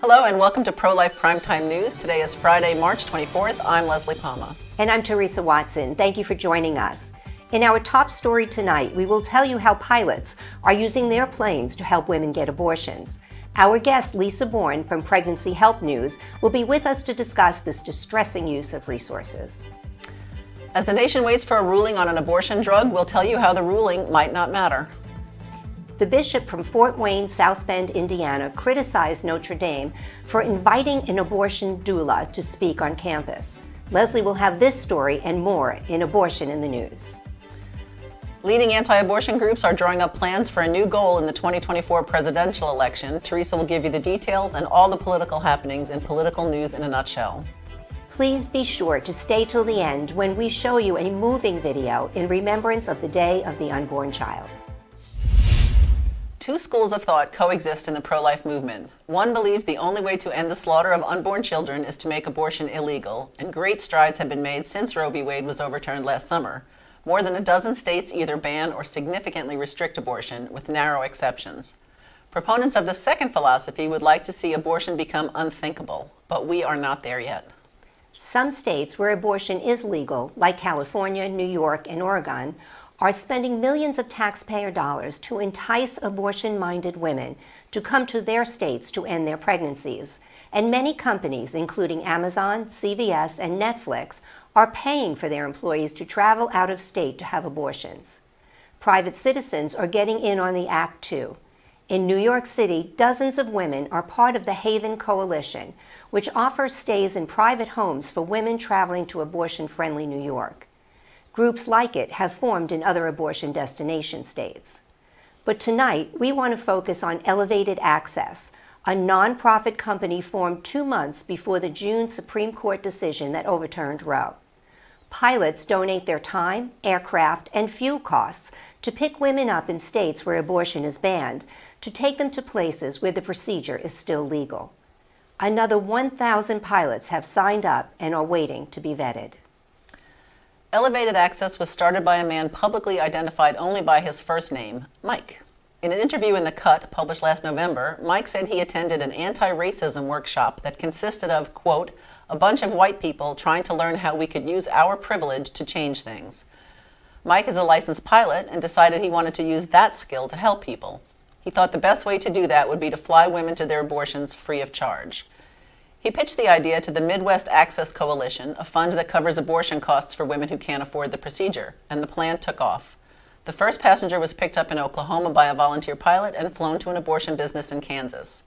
Hello and welcome to Prolife Primetime News. Today is Friday, March 24th. I'm Leslie Palma. And I'm Teresa Watson. Thank you for joining us. In our top story tonight, we will tell you how pilots are using their planes to help women get abortions. Our guest, Lisa Bourne from Pregnancy Help News, will be with us to discuss this distressing use of resources. As the nation waits for a ruling on an abortion drug, we'll tell you how the ruling might not matter. The bishop from Fort Wayne, South Bend, Indiana, criticized Notre Dame for inviting an abortion doula to speak on campus. Leslie will have this story and more in Abortion in the News. Leading anti-abortion groups are drawing up plans for a new goal in the 2024 presidential election. Teresa will give you the details and all the political happenings in political news in a nutshell. Please be sure to stay till the end when we show you a moving video in remembrance of the Day of the Unborn Child. Two schools of thought coexist in the pro-life movement. One believes the only way to end the slaughter of unborn children is to make abortion illegal, and great strides have been made since Roe v. Wade was overturned last summer. More than a dozen states either ban or significantly restrict abortion, with narrow exceptions. Proponents of the second philosophy would like to see abortion become unthinkable, but we are not there yet. Some states where abortion is legal, like California, New York, and Oregon, are spending millions of taxpayer dollars to entice abortion-minded women to come to their states to end their pregnancies. And many companies, including Amazon, CVS, and Netflix, are paying for their employees to travel out of state to have abortions. Private citizens are getting in on the act too. In New York City, dozens of women are part of the Haven Coalition, which offers stays in private homes for women traveling to abortion-friendly New York. Groups like it have formed in other abortion destination states. But tonight, we want to focus on Elevated Access, a nonprofit company formed 2 months before the June Supreme Court decision that overturned Roe. Pilots donate their time, aircraft, and fuel costs to pick women up in states where abortion is banned to take them to places where the procedure is still legal. Another 1,000 pilots have signed up and are waiting to be vetted. Elevated Access was started by a man publicly identified only by his first name, Mike. In an interview in The Cut, published last November, Mike said he attended an anti-racism workshop that consisted of, quote, a bunch of white people trying to learn how we could use our privilege to change things. Mike is a licensed pilot and decided he wanted to use that skill to help people. He thought the best way to do that would be to fly women to their abortions free of charge. He pitched the idea to the Midwest Access Coalition, a fund that covers abortion costs for women who can't afford the procedure, and the plan took off. The first passenger was picked up in Oklahoma by a volunteer pilot and flown to an abortion business in Kansas.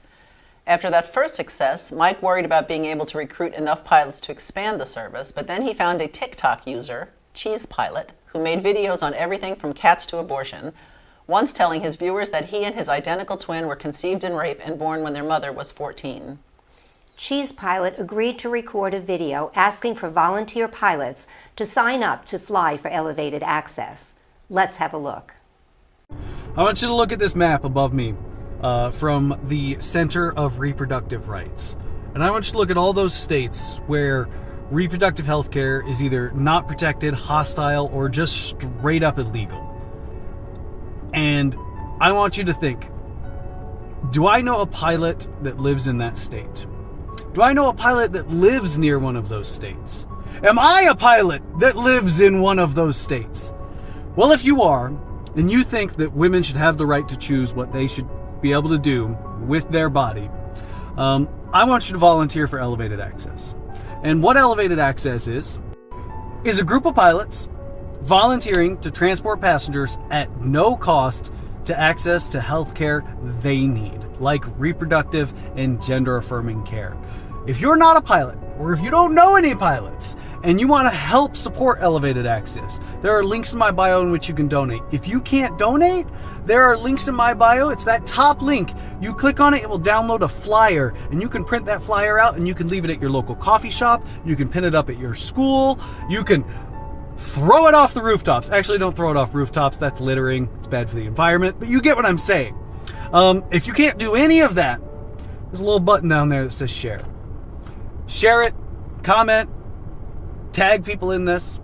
After that first success, Mike worried about being able to recruit enough pilots to expand the service, but then he found a TikTok user, Cheese Pilot, who made videos on everything from cats to abortion, once telling his viewers that he and his identical twin were conceived in rape and born when their mother was 14. Cheese Pilot agreed to record a video asking for volunteer pilots to sign up to fly for Elevated Access. Let's have a look. I want you to look at this map above me from the Center of Reproductive Rights. And I want you to look at all those states where reproductive health care is either not protected, hostile, or just straight up illegal. And I want you to think, do I know a pilot that lives in that state? Do I know a pilot that lives near one of those states? Am I a pilot that lives in one of those states? Well, if you are, and you think that women should have the right to choose what they should be able to do with their body, I want you to volunteer for Elevated Access. And what Elevated Access is a group of pilots volunteering to transport passengers at no cost to access to health care they need, like reproductive and gender-affirming care. If you're not a pilot, or if you don't know any pilots, and you want to help support Elevated Access, there are links in my bio in which you can donate. If you can't donate, there are links in my bio. It's that top link. You click on it, it will download a flyer, and you can print that flyer out, and you can leave it at your local coffee shop. You can pin it up at your school. You can throw it off the rooftops. Actually, don't throw it off rooftops. That's littering. It's bad for the environment, but you get what I'm saying. If you can't do any of that, there's a little button down there that says share. Share it, comment, tag people in this.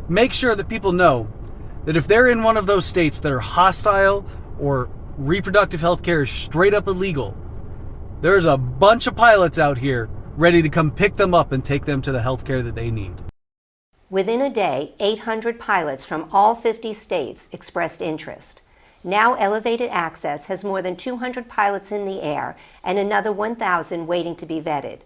Make sure that people know that if they're in one of those states that are hostile or reproductive health care is straight up illegal, There's a bunch of pilots out here ready to come pick them up and take them to the health care that they need. Within a day, 800 pilots from all 50 states expressed interest. Now Elevated Access has more than 200 pilots in the air and another 1,000 waiting to be vetted.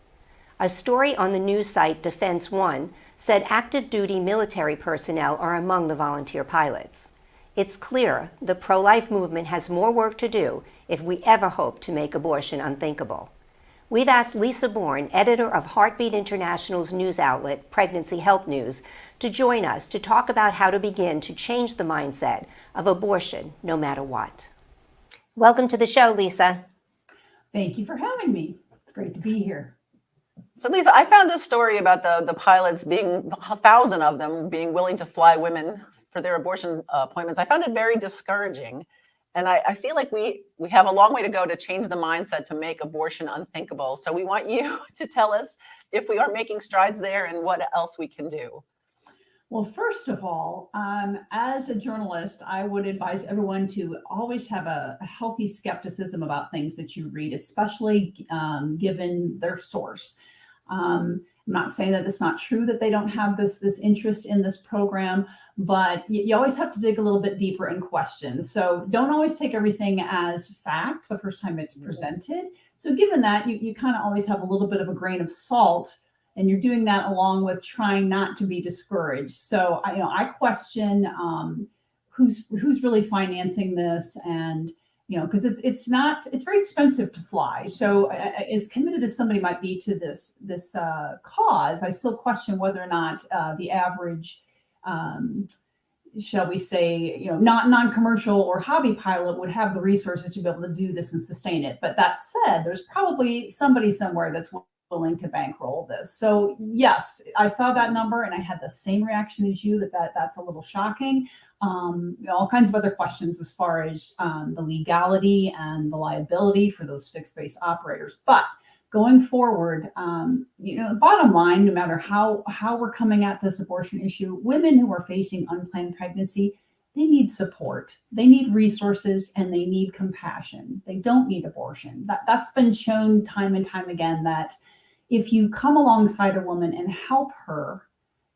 A story on the news site Defense One said active duty military personnel are among the volunteer pilots. It's clear the pro-life movement has more work to do if we ever hope to make abortion unthinkable. We've asked Lisa Bourne, editor of Heartbeat International's news outlet, Pregnancy Help News, to join us to talk about how to begin to change the mindset of abortion no matter what. Welcome to the show, Lisa. Thank you for having me. It's great to be here. So Lisa, I found this story about the pilots being, 1,000 of them being willing to fly women for their abortion appointments. I found it very discouraging. And I feel like we have a long way to go to change the mindset to make abortion unthinkable. So we want you to tell us if we are making strides there and what else we can do. Well, first of all, as a journalist, I would advise everyone to always have a healthy skepticism about things that you read, especially given their source. I'm not saying that it's not true that they don't have this interest in this program, but you always have to dig a little bit deeper and question. So don't always take everything as fact the first time it's presented. So given that, you kind of always have a little bit of a grain of salt, and you're doing that along with trying not to be discouraged. So I question who's really financing this, and because it's very expensive to fly. So as committed as somebody might be to this cause, I still question whether or not the average, shall we say, not non-commercial or hobby pilot would have the resources to be able to do this and sustain it. But that said, there's probably somebody somewhere that's willing to bankroll this. So yes, I saw that number and I had the same reaction as you, that's a little shocking. All kinds of other questions as far as the legality and the liability for those fixed base operators. But going forward, the bottom line, no matter how we're coming at this abortion issue, women who are facing unplanned pregnancy, they need support, they need resources, and they need compassion. They don't need abortion. That's been shown time and time again, that if you come alongside a woman and help her,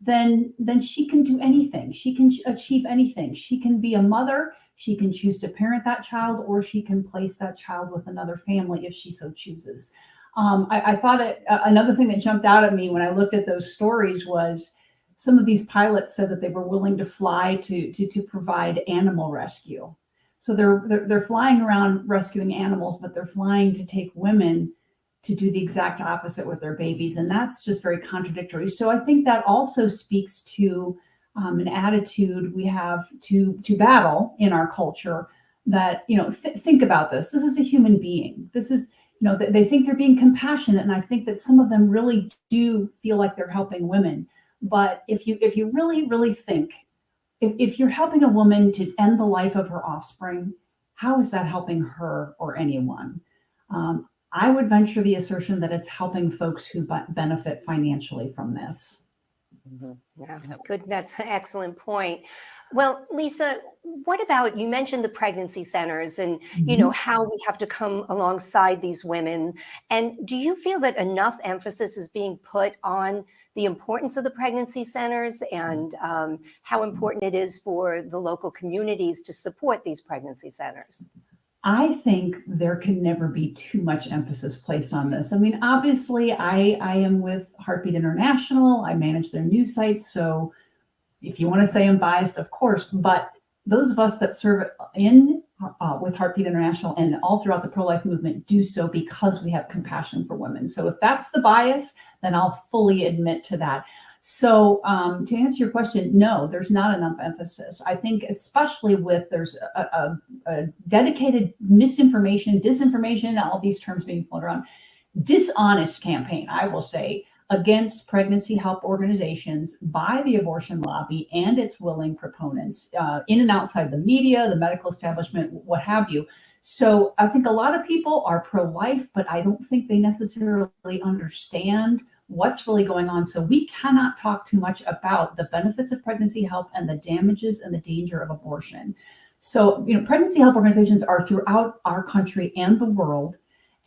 then she can do anything. She can achieve anything. She can be a mother. She can choose to parent that child, or she can place that child with another family if she so chooses. I thought that another thing that jumped out at me when I looked at those stories was some of these pilots said that they were willing to fly to provide animal rescue. So they're flying around rescuing animals, but they're flying to take women to do the exact opposite with their babies. And that's just very contradictory. So I think that also speaks to an attitude we have to battle in our culture that, think about this. This is a human being. This is, they think they're being compassionate. And I think that some of them really do feel like they're helping women. But if you really, really think, if you're helping a woman to end the life of her offspring, how is that helping her or anyone? I would venture the assertion that it's helping folks who benefit financially from this. Mm-hmm. Yeah, good. That's an excellent point. Well, Lisa, what about, you mentioned the pregnancy centers and, how we have to come alongside these women. And do you feel that enough emphasis is being put on the importance of the pregnancy centers and how important it is for the local communities to support these pregnancy centers? I think there can never be too much emphasis placed on this. I mean, obviously, I am with Heartbeat International. I manage their news sites. So if you want to say I'm biased, of course, but those of us that serve with Heartbeat International and all throughout the pro-life movement do so because we have compassion for women. So if that's the bias, then I'll fully admit to that. So to answer your question, no, there's not enough emphasis. I think especially there's a dedicated misinformation, disinformation, all these terms being floated around, dishonest campaign, I will say, against pregnancy help organizations by the abortion lobby and its willing proponents in and outside the media, the medical establishment, what have you. So I think a lot of people are pro-life, but I don't think they necessarily understand what's really going on. So we cannot talk too much about the benefits of pregnancy help and the damages and the danger of abortion. So, pregnancy help organizations are throughout our country and the world.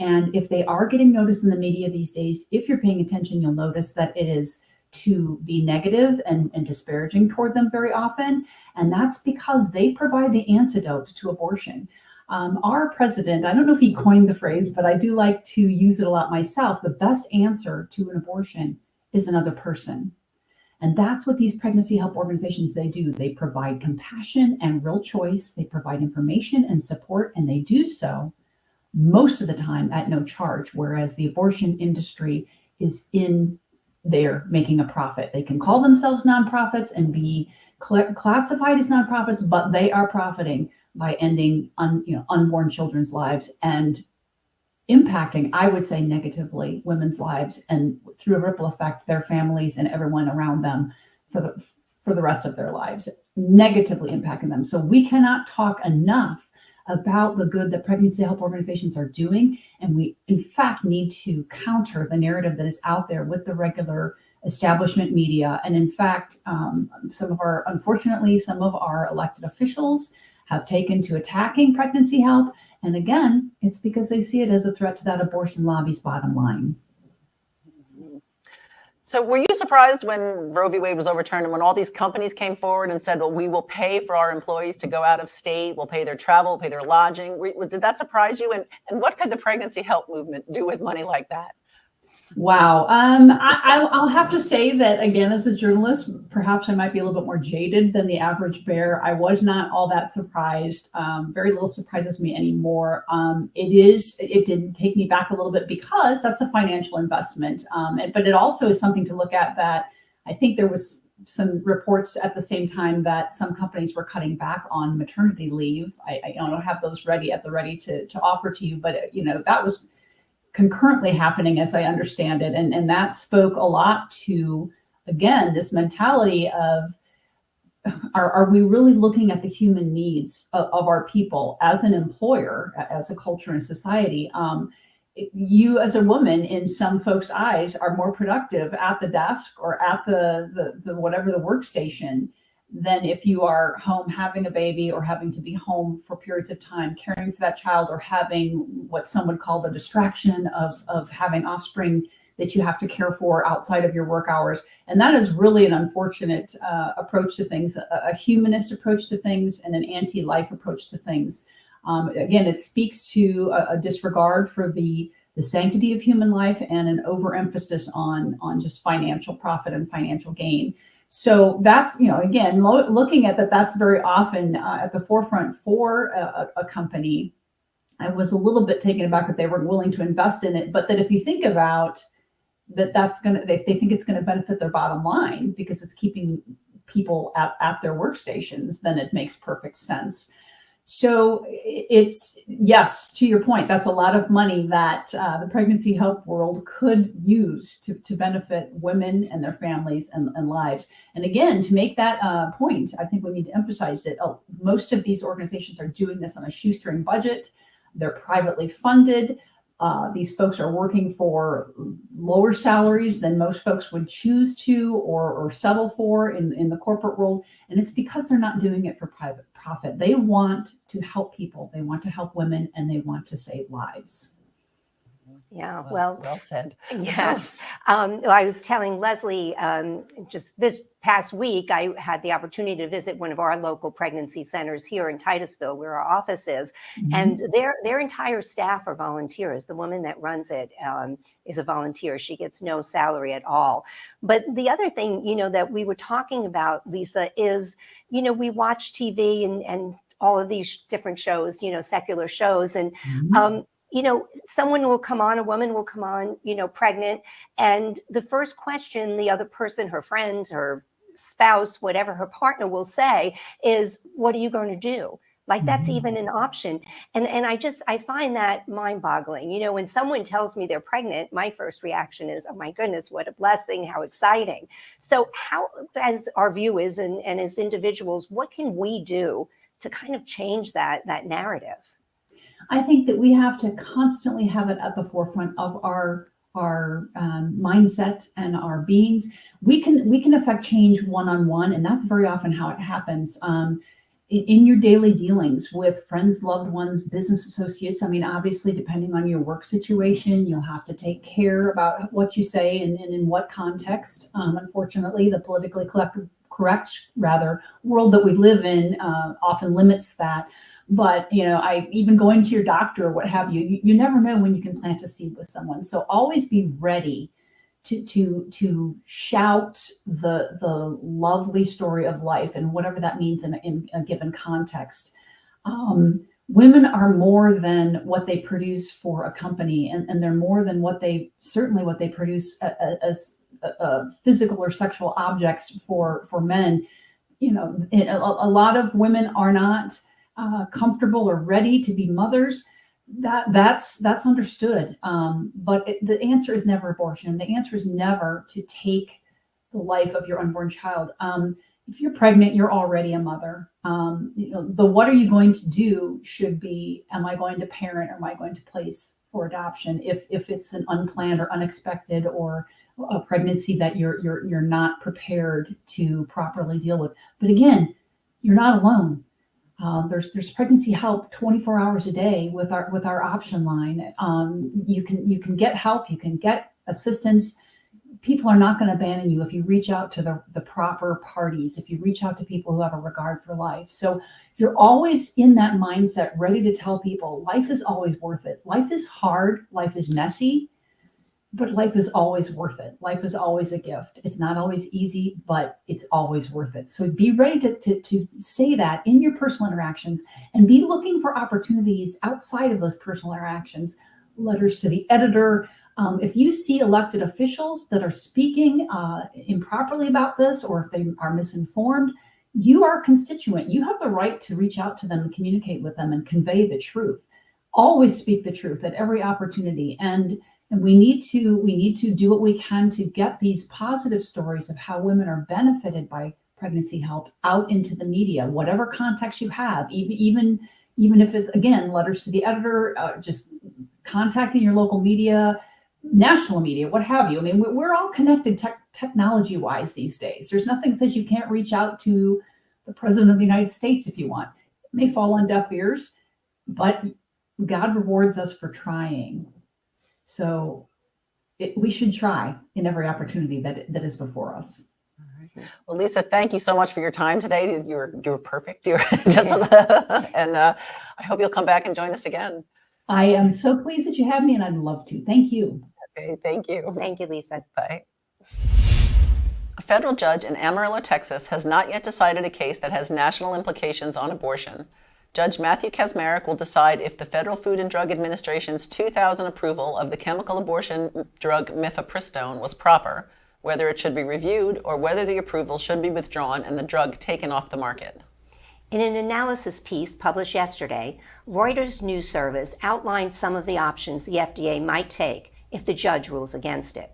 And if they are getting noticed in the media these days, if you're paying attention, you'll notice that it is to be negative and disparaging toward them very often. And that's because they provide the antidote to abortion. Our president, I don't know if he coined the phrase, but I do like to use it a lot myself. The best answer to an abortion is another person. And that's what these pregnancy help organizations, they do. They provide compassion and real choice. They provide information and support, and they do so most of the time at no charge, whereas the abortion industry is in there making a profit. They can call themselves nonprofits and be classified as nonprofits, but they are profiting by ending unborn children's lives and impacting, I would say, negatively women's lives, and through a ripple effect, their families and everyone around them for the rest of their lives, negatively impacting them. So we cannot talk enough about the good that pregnancy help organizations are doing. And we, in fact, need to counter the narrative that is out there with the regular establishment media. And in fact, unfortunately, some of our elected officials have taken to attacking pregnancy help. And again, it's because they see it as a threat to that abortion lobby's bottom line. So were you surprised when Roe v. Wade was overturned and when all these companies came forward and said, well, we will pay for our employees to go out of state, we'll pay their travel, pay their lodging? Did that surprise you? And what could the pregnancy help movement do with money like that? Wow. I'll have to say that, again, as a journalist, perhaps I might be a little bit more jaded than the average bear. I was not all that surprised. Very little surprises me anymore. It did take me back a little bit because that's a financial investment. But it also is something to look at that I think there was some reports at the same time that some companies were cutting back on maternity leave. I don't have those ready to offer to you, but that was concurrently happening, as I understand it. And that spoke a lot to, again, this mentality of, are we really looking at the human needs of our people as an employer, as a culture and society? You as a woman, in some folks' eyes, are more productive at the desk or at the whatever the workstation than if you are home having a baby or having to be home for periods of time caring for that child, or having what some would call the distraction of having offspring that you have to care for outside of your work hours. And that is really an unfortunate approach to things, a humanist approach to things and an anti-life approach to things. Again, it speaks to a disregard for the sanctity of human life and an overemphasis on just financial profit and financial gain. So that's, again, looking at that's very often at the forefront for a company. I was a little bit taken aback that they were willing to invest in it, but that if you think about that, if they think it's going to benefit their bottom line because it's keeping people at their workstations, then it makes perfect sense. So it's, yes, to your point, that's a lot of money that the pregnancy help world could use to benefit women and their families and lives. And again, to make that point, I think we need to emphasize that most of these organizations are doing this on a shoestring budget. They're privately funded. These folks are working for lower salaries than most folks would choose to or settle for in the corporate world. And it's because they're not doing it for private profit. They want to help people. They want to help women, and they want to save lives. Yeah, well said. Yes. I was telling Leslie just this past week, I had the opportunity to visit one of our local pregnancy centers here in Titusville, where our office is. Mm-hmm. And their entire staff are volunteers. The woman that runs it is a volunteer. She gets no salary at all. But the other thing, that we were talking about, Lisa, is, we watch TV and all of these different shows, secular shows. And, mm-hmm. Someone will come on, a woman will come on, pregnant. And the first question the other person, her friend, her spouse, whatever her partner will say is, what are you going to do? Like, that's even an option. And I find that mind boggling. When someone tells me they're pregnant, my first reaction is, oh my goodness, what a blessing, how exciting. So how, as our view is, and as individuals, what can we do to kind of change that narrative? I think that we have to constantly have it at the forefront of our mindset and our beings. We can affect change one-on-one, and that's very often how it happens. in your daily dealings with friends, loved ones, business associates. I mean, obviously, depending on your work situation, you'll have to take care about what you say and in what context. Unfortunately, the politically correct world that we live in often limits that. But I even going to your doctor or what have you, you never know when you can plant a seed with someone. So always be ready to shout the lovely story of life and whatever that means in a given context. Women are more than what they produce for a company, and they're more than what they produce as physical or sexual objects for men. A lot of women are not comfortable or ready to be mothers. That's understood. But the answer is never abortion. The answer is never to take the life of your unborn child. If you're pregnant, you're already a mother. The what are you going to do should be, am I going to parent or am I going to place for adoption? If it's an unplanned or unexpected or a pregnancy that you're not prepared to properly deal with. But again, you're not alone. There's pregnancy help 24 hours a day with our option line. You can get help, you can get assistance. People are not going to abandon you if you reach out to the proper parties, if you reach out to people who have a regard for life. So if you're always in that mindset, ready to tell people, life is always worth it. Life is hard, life is messy, but life is always worth it. Life is always a gift. It's not always easy, but it's always worth it. So be ready to say that in your personal interactions and be looking for opportunities outside of those personal interactions. Letters to the editor. If you see elected officials that are speaking improperly about this, or if they are misinformed, you are a constituent. You have the right to reach out to them and communicate with them and convey the truth. Always speak the truth at every opportunity. And we need to do what we can to get these positive stories of how women are benefited by pregnancy help out into the media, whatever context you have, even if it's, again, letters to the editor, just contacting your local media, national media, what have you. I mean, we're all connected technology-wise these days. There's nothing that says you can't reach out to the President of the United States if you want. It may fall on deaf ears, but God rewards us for trying. So we should try in every opportunity that is before us. Well, Lisa, thank you so much for your time today. You were perfect. You were just and I hope you'll come back and join us again. I am so pleased that you have me, and I'd love to. Thank you. Okay, thank you. Thank you, Lisa. Bye. A federal judge in Amarillo, Texas, has not yet decided a case that has national implications on abortion. Judge Matthew Kaczmarek will decide if the Federal Food and Drug Administration's 2000 approval of the chemical abortion drug Mifopristone was proper, whether it should be reviewed, or whether the approval should be withdrawn and the drug taken off the market. In an analysis piece published yesterday, Reuters news service outlined some of the options the FDA might take if the judge rules against it.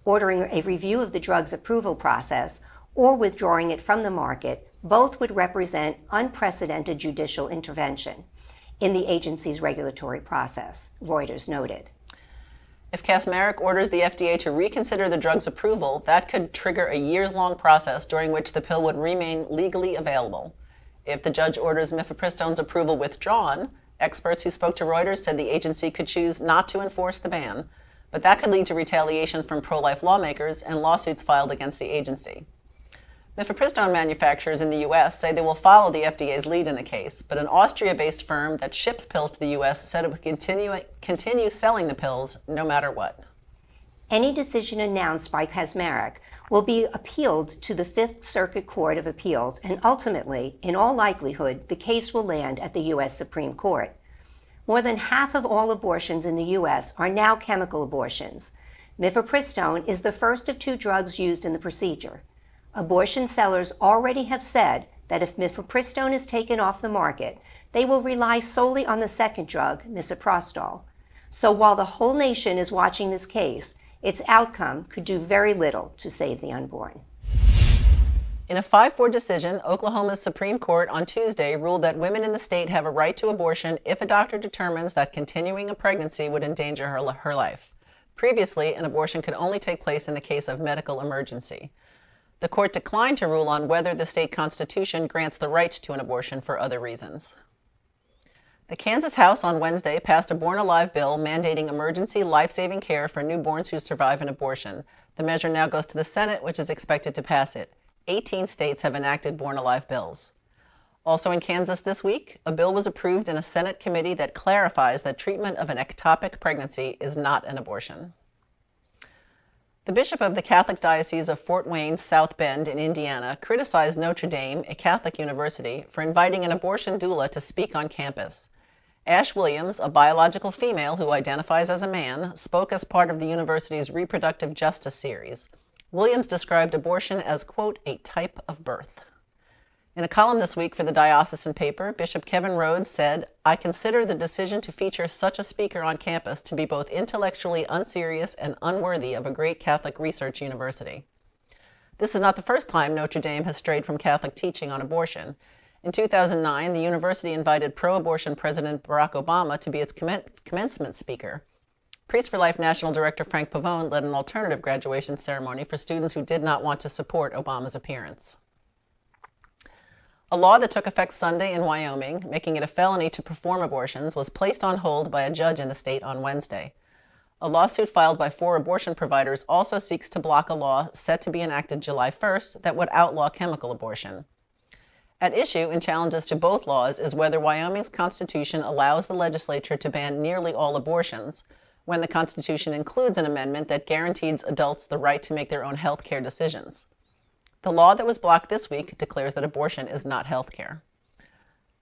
Ordering a review of the drug's approval process or withdrawing it from the market both would represent unprecedented judicial intervention in the agency's regulatory process, Reuters noted. If Kaczmarek orders the FDA to reconsider the drug's approval, that could trigger a years-long process during which the pill would remain legally available. If the judge orders Mifopristone's approval withdrawn, experts who spoke to Reuters said the agency could choose not to enforce the ban, but that could lead to retaliation from pro-life lawmakers and lawsuits filed against the agency. Mifopristone manufacturers in the U.S. say they will follow the FDA's lead in the case, but an Austria-based firm that ships pills to the U.S. said it would continue selling the pills no matter what. Any decision announced by Kaczmarek will be appealed to the Fifth Circuit Court of Appeals, and ultimately, in all likelihood, the case will land at the U.S. Supreme Court. More than half of all abortions in the U.S. are now chemical abortions. Mifopristone is the first of two drugs used in the procedure. Abortion sellers already have said that if Mifopristone is taken off the market, they will rely solely on the second drug, misoprostol. So while the whole nation is watching this case, its outcome could do very little to save the unborn. In a 5-4 decision, Oklahoma's Supreme Court on Tuesday ruled that women in the state have a right to abortion if a doctor determines that continuing a pregnancy would endanger her life. Previously, an abortion could only take place in the case of medical emergency. The court declined to rule on whether the state constitution grants the right to an abortion for other reasons. The Kansas House on Wednesday passed a Born Alive bill mandating emergency life-saving care for newborns who survive an abortion. The measure now goes to the Senate, which is expected to pass it. 18 states have enacted Born Alive bills. Also in Kansas this week, a bill was approved in a Senate committee that clarifies that treatment of an ectopic pregnancy is not an abortion. The bishop of the Catholic Diocese of Fort Wayne, South Bend in Indiana, criticized Notre Dame, a Catholic university, for inviting an abortion doula to speak on campus. Ash Williams, a biological female who identifies as a man, spoke as part of the university's reproductive justice series. Williams described abortion as, quote, a type of birth. In a column this week for the diocesan paper, Bishop Kevin Rhodes said, "I consider the decision to feature such a speaker on campus to be both intellectually unserious and unworthy of a great Catholic research university." This is not the first time Notre Dame has strayed from Catholic teaching on abortion. In 2009, the university invited pro-abortion President Barack Obama to be its commencement speaker. Priests for Life National Director Frank Pavone led an alternative graduation ceremony for students who did not want to support Obama's appearance. A law that took effect Sunday in Wyoming, making it a felony to perform abortions, was placed on hold by a judge in the state on Wednesday. A lawsuit filed by 4 abortion providers also seeks to block a law set to be enacted July 1st that would outlaw chemical abortion. At issue in challenges to both laws is whether Wyoming's constitution allows the legislature to ban nearly all abortions, when the Constitution includes an amendment that guarantees adults the right to make their own health care decisions. The law that was blocked this week declares that abortion is not health care.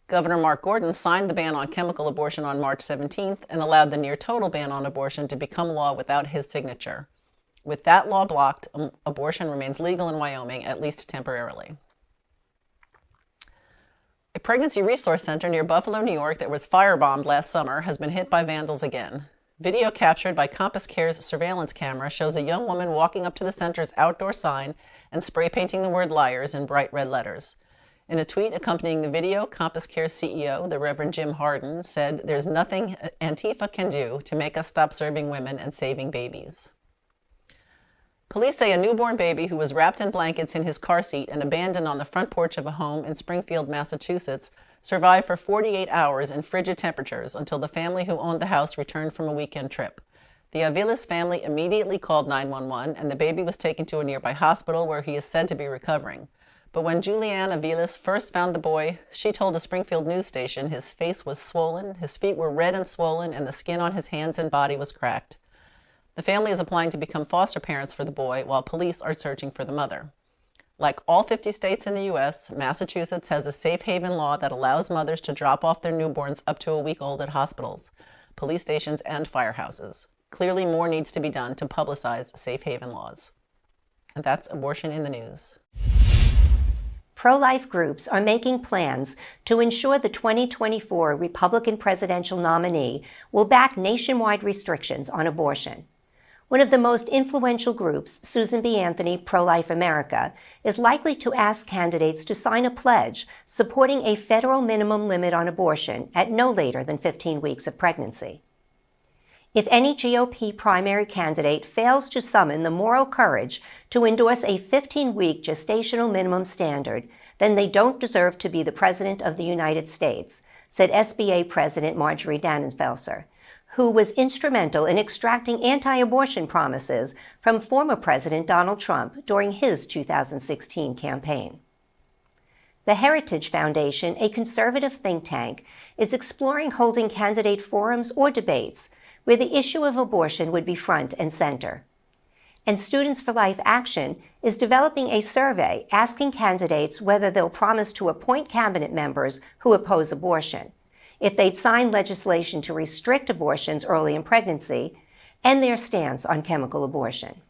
Governor Mark Gordon signed the ban on chemical abortion on March 17th and allowed the near-total ban on abortion to become law without his signature. With that law blocked, abortion remains legal in Wyoming, at least temporarily. A pregnancy resource center near Buffalo, New York that was firebombed last summer has been hit by vandals again. Video captured by Compass Care's surveillance camera shows a young woman walking up to the center's outdoor sign and spray painting the word liars in bright red letters. In a tweet accompanying the video, Compass Care's CEO, the Reverend Jim Harden, said, "There's nothing Antifa can do to make us stop serving women and saving babies." Police say a newborn baby who was wrapped in blankets in his car seat and abandoned on the front porch of a home in Springfield, Massachusetts, survived for 48 hours in frigid temperatures until the family who owned the house returned from a weekend trip. The Aviles family immediately called 911, and the baby was taken to a nearby hospital where he is said to be recovering. But when Julianne Aviles first found the boy, she told a Springfield news station his face was swollen, his feet were red and swollen, and the skin on his hands and body was cracked. The family is applying to become foster parents for the boy, while police are searching for the mother. Like all 50 states in the U.S., Massachusetts has a safe haven law that allows mothers to drop off their newborns up to a week old at hospitals, police stations, and firehouses. Clearly, more needs to be done to publicize safe haven laws. And that's Abortion in the News. Pro-life groups are making plans to ensure the 2024 Republican presidential nominee will back nationwide restrictions on abortion. One of the most influential groups, Susan B. Anthony Pro-Life America, is likely to ask candidates to sign a pledge supporting a federal minimum limit on abortion at no later than 15 weeks of pregnancy. If any GOP primary candidate fails to summon the moral courage to endorse a 15-week gestational minimum standard, then they don't deserve to be the President of the United States, said SBA President Marjorie Dannenfelser, who was instrumental in extracting anti-abortion promises from former President Donald Trump during his 2016 campaign. The Heritage Foundation, a conservative think tank, is exploring holding candidate forums or debates where the issue of abortion would be front and center. And Students for Life Action is developing a survey asking candidates whether they'll promise to appoint cabinet members who oppose abortion, if they'd sign legislation to restrict abortions early in pregnancy, and their stance on chemical abortion.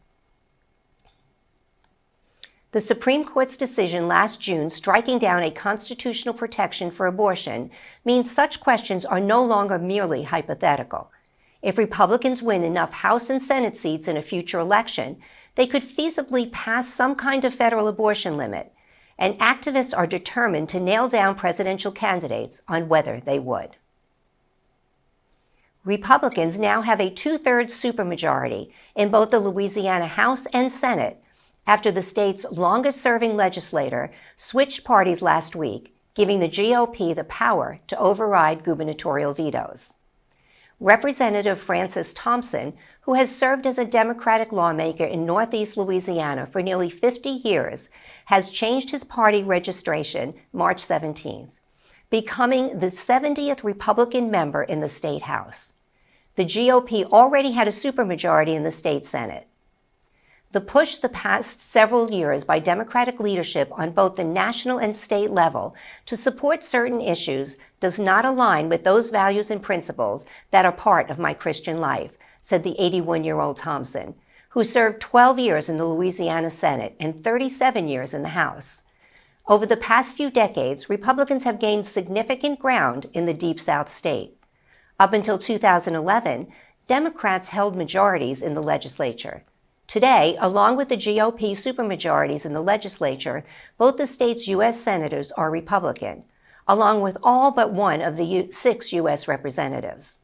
The Supreme Court's decision last June striking down a constitutional protection for abortion means such questions are no longer merely hypothetical. If Republicans win enough House and Senate seats in a future election, they could feasibly pass some kind of federal abortion limit, and activists are determined to nail down presidential candidates on whether they would. Republicans now have a 2/3 supermajority in both the Louisiana House and Senate, after the state's longest-serving legislator switched parties last week, giving the GOP the power to override gubernatorial vetoes. Representative Francis Thompson, who has served as a Democratic lawmaker in Northeast Louisiana for nearly 50 years, has changed his party registration March 17th, becoming the 70th Republican member in the state House. The GOP already had a supermajority in the state Senate. The push the past several years by Democratic leadership on both the national and state level to support certain issues does not align with those values and principles that are part of my Christian life, said the 81-year-old Thompson, who served 12 years in the Louisiana Senate and 37 years in the House. Over the past few decades, Republicans have gained significant ground in the Deep South state. Up until 2011, Democrats held majorities in the legislature. Today, along with the GOP supermajorities in the legislature, both the state's U.S. senators are Republican, along with all but one of the 6 U.S. representatives.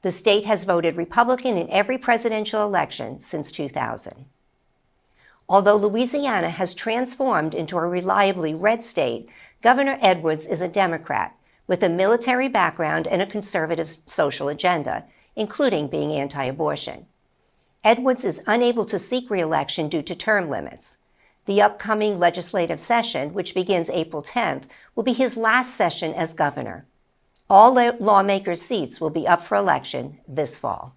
The state has voted Republican in every presidential election since 2000. Although Louisiana has transformed into a reliably red state, Governor Edwards is a Democrat with a military background and a conservative social agenda, including being anti-abortion. Edwards is unable to seek re-election due to term limits. The upcoming legislative session, which begins April 10th, will be his last session as governor. All lawmakers' seats will be up for election this fall.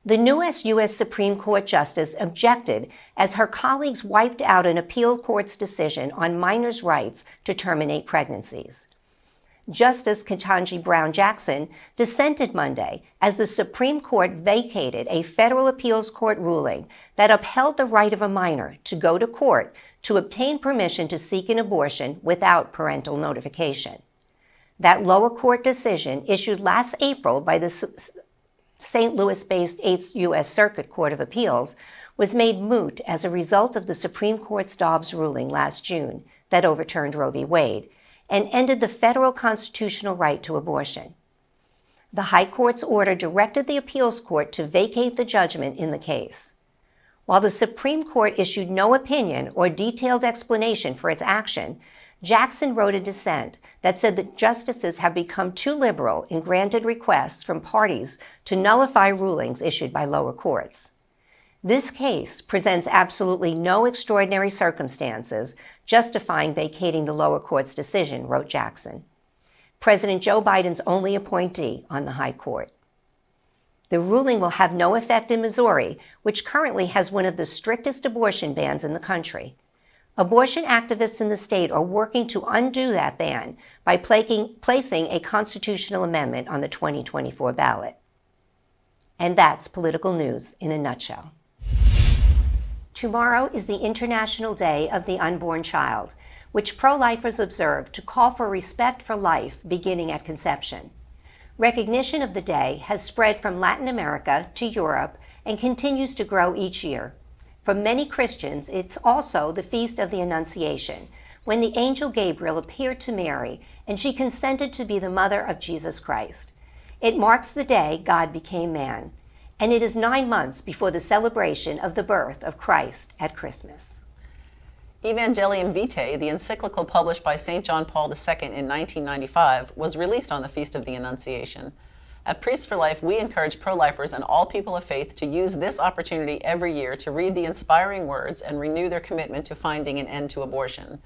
The newest U.S. Supreme Court justice objected as her colleagues wiped out an appeal court's decision on minors' rights to terminate pregnancies. Justice Ketanji Brown Jackson dissented Monday as the Supreme Court vacated a federal appeals court ruling that upheld the right of a minor to go to court to obtain permission to seek an abortion without parental notification. That lower court decision, issued last April by the St. Louis-based 8th U.S. Circuit Court of Appeals, was made moot as a result of the Supreme Court's Dobbs ruling last June that overturned Roe v. Wade and ended the federal constitutional right to abortion. The High Court's order directed the appeals court to vacate the judgment in the case. While the Supreme Court issued no opinion or detailed explanation for its action, Jackson wrote a dissent that said that justices have become too liberal in granted requests from parties to nullify rulings issued by lower courts. This case presents absolutely no extraordinary circumstances justifying vacating the lower court's decision, wrote Jackson, President Joe Biden's only appointee on the High Court. The ruling will have no effect in Missouri, which currently has one of the strictest abortion bans in the country. Abortion activists in the state are working to undo that ban by placing a constitutional amendment on the 2024 ballot. And that's political news in a nutshell. Tomorrow is the International Day of the Unborn Child, which pro-lifers observe to call for respect for life beginning at conception. Recognition of the day has spread from Latin America to Europe and continues to grow each year. For many Christians, it's also the Feast of the Annunciation, when the angel Gabriel appeared to Mary and she consented to be the mother of Jesus Christ. It marks the day God became man, and it is 9 months before the celebration of the birth of Christ at Christmas. Evangelium Vitae, the encyclical published by St. John Paul II in 1995, was released on the Feast of the Annunciation. At Priests for Life, we encourage pro-lifers and all people of faith to use this opportunity every year to read the inspiring words and renew their commitment to finding an end to abortion.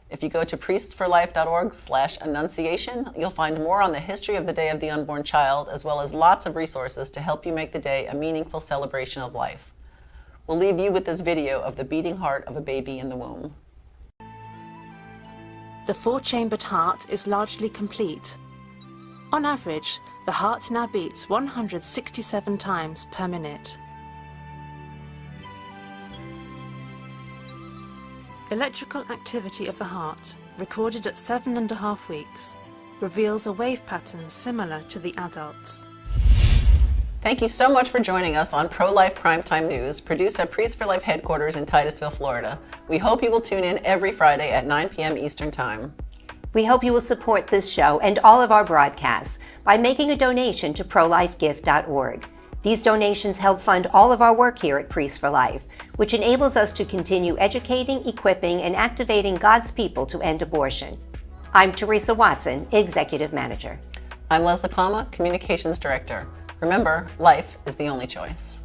If you go to priestsforlife.org/annunciation, you'll find more on the history of the Day of the Unborn Child, as well as lots of resources to help you make the day a meaningful celebration of life. We'll leave you with this video of the beating heart of a baby in the womb. The 4-chambered heart is largely complete. On average, the heart now beats 167 times per minute. Electrical activity of the heart, recorded at 7.5 weeks, reveals a wave pattern similar to the adults. Thank you so much for joining us on Pro-Life Primetime News, produced at Priests for Life headquarters in Titusville, Florida. We hope you will tune in every Friday at 9 p.m. Eastern Time. We hope you will support this show and all of our broadcasts by making a donation to prolifegift.org. These donations help fund all of our work here at Priests for Life, which enables us to continue educating, equipping, and activating God's people to end abortion. I'm Teresa Watson, Executive Manager. I'm Leslie Palma, Communications Director. Remember, life is the only choice.